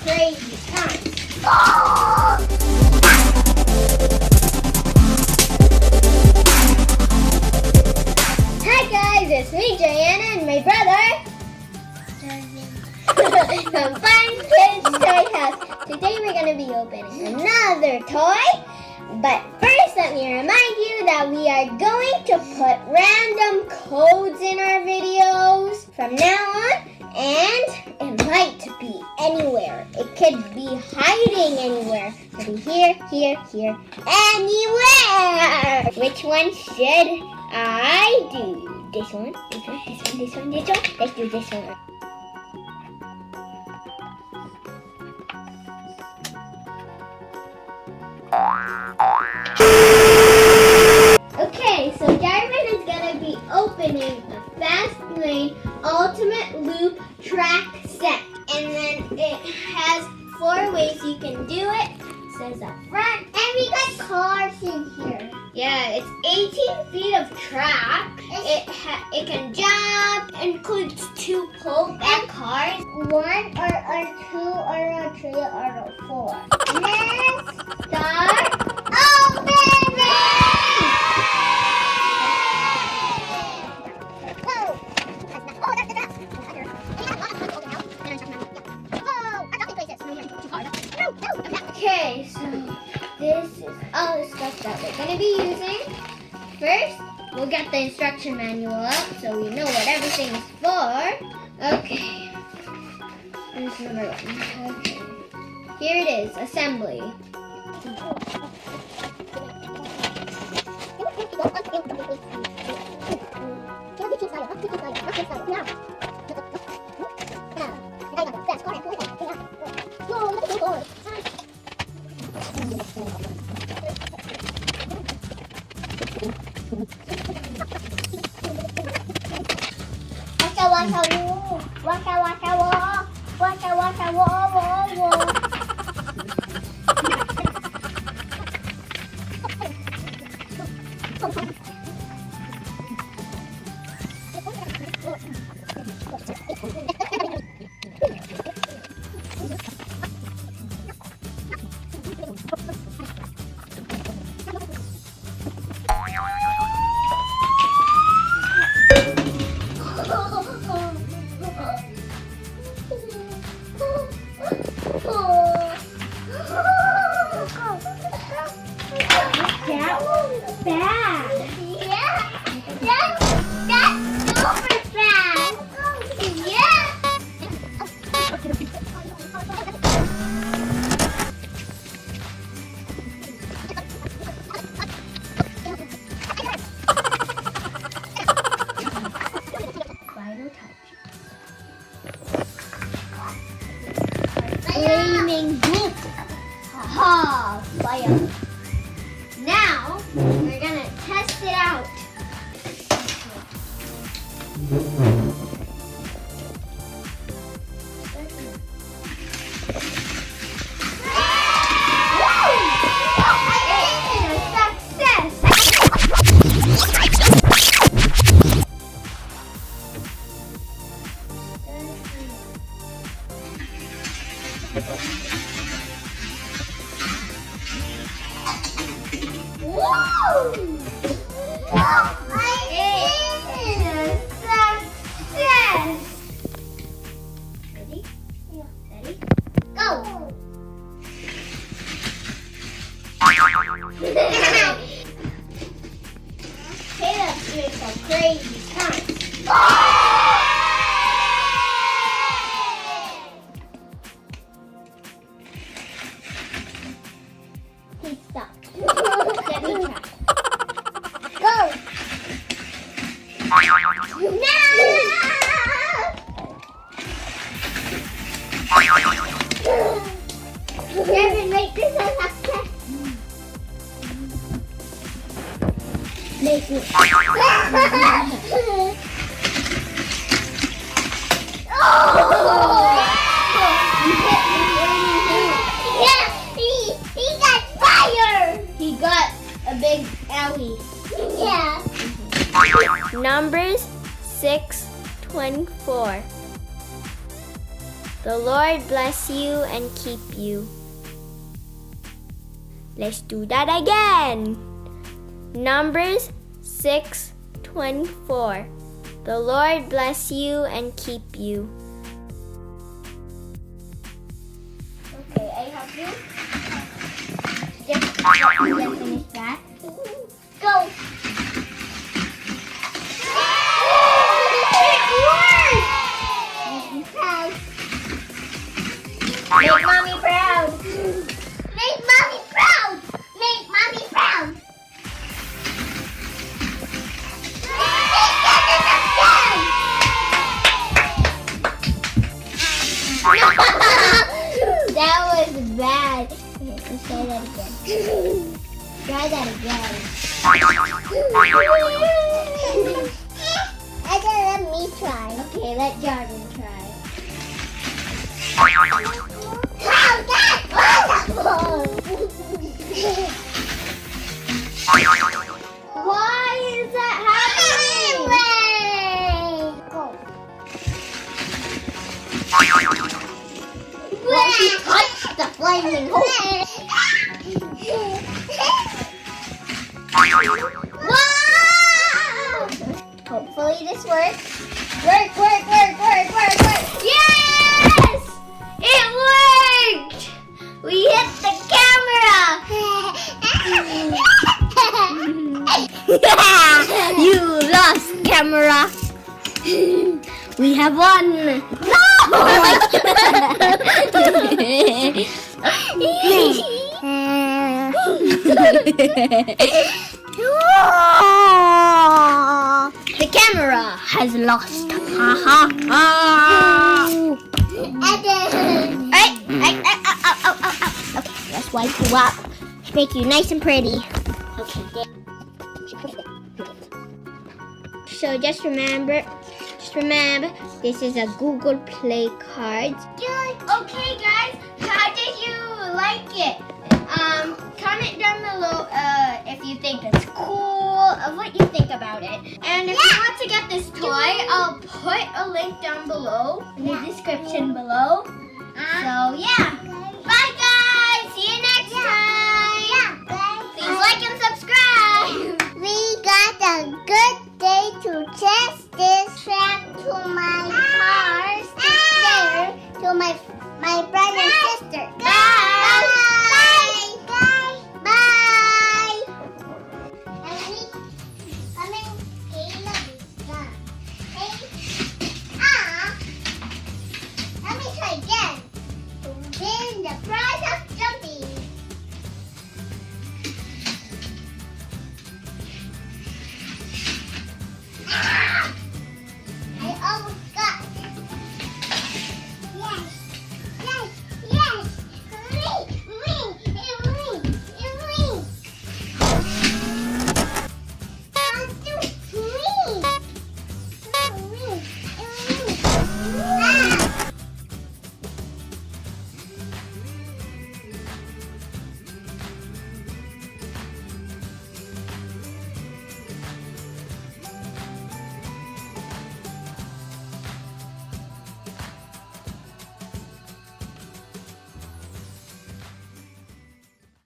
crazy times. Hi guys, it's me, Diana, and my brother, from Fun Kids Toy House. Today we're going to be opening another toy, but first let me remind you that we are going to put random codes in our videos from now on, and it might be anywhere. It could be hiding anywhere. It could be here, here, anywhere. Which one should I do? This one, this one, this one, this one, this one. Let's do this one. Okay, so Darwin is going to be opening the Fast Lane Ultimate Loop Track Set. And then it has 4 ways you can do it. It says up front. And we got cars in here. Yeah, it's 18 feet of track. It can jump. Includes 2 pull-back cars. 1 or 2 or 3 or 4. Let's start opening! Okay, so this is all the stuff that we're going to be using. First, we'll get the instruction manual up so we know what everything is for. Okay. Here's number 1. Okay. Here it is, assembly. That was bad. Yeah, that's super fast. Yeah. Vital touch. Flaming boot. Ha! Fire. Now, we're gonna test it out. Caleb's doing some crazy stunts. He stopped. Let me try. Go! No! Devin, make this a success. Make it. Yeah, he got fire. He got a big owie. Yeah. Numbers 624. The Lord bless you and keep you. Let's do that again. Numbers 6:24. The Lord bless you and keep you. Okay, I have you. Just finish that. Go. It worked! Make me proud. Make mommy proud. Make mommy proud. Make mommy proud. That was bad. Let's try that again. Try that again. And then let me try. Okay, let Jordan try. Wow, that's wonderful! Why is that happening? Go. Well, he touched the flaming hole. Wow! Hopefully this works. Work. Yes! It worked! We hit the camera! You lost, camera. We have won. No! The camera has lost. Ha ha ha! Okay, let's wipe you up. Make you nice and pretty. Okay. So just remember, this is a Google Play card. Okay, guys, how did you like it? Comment down below if you think it's cool, what you think about it. And if you want to get this toy, I'll put a link down below in the description below. So yeah, bye guys, see you next time.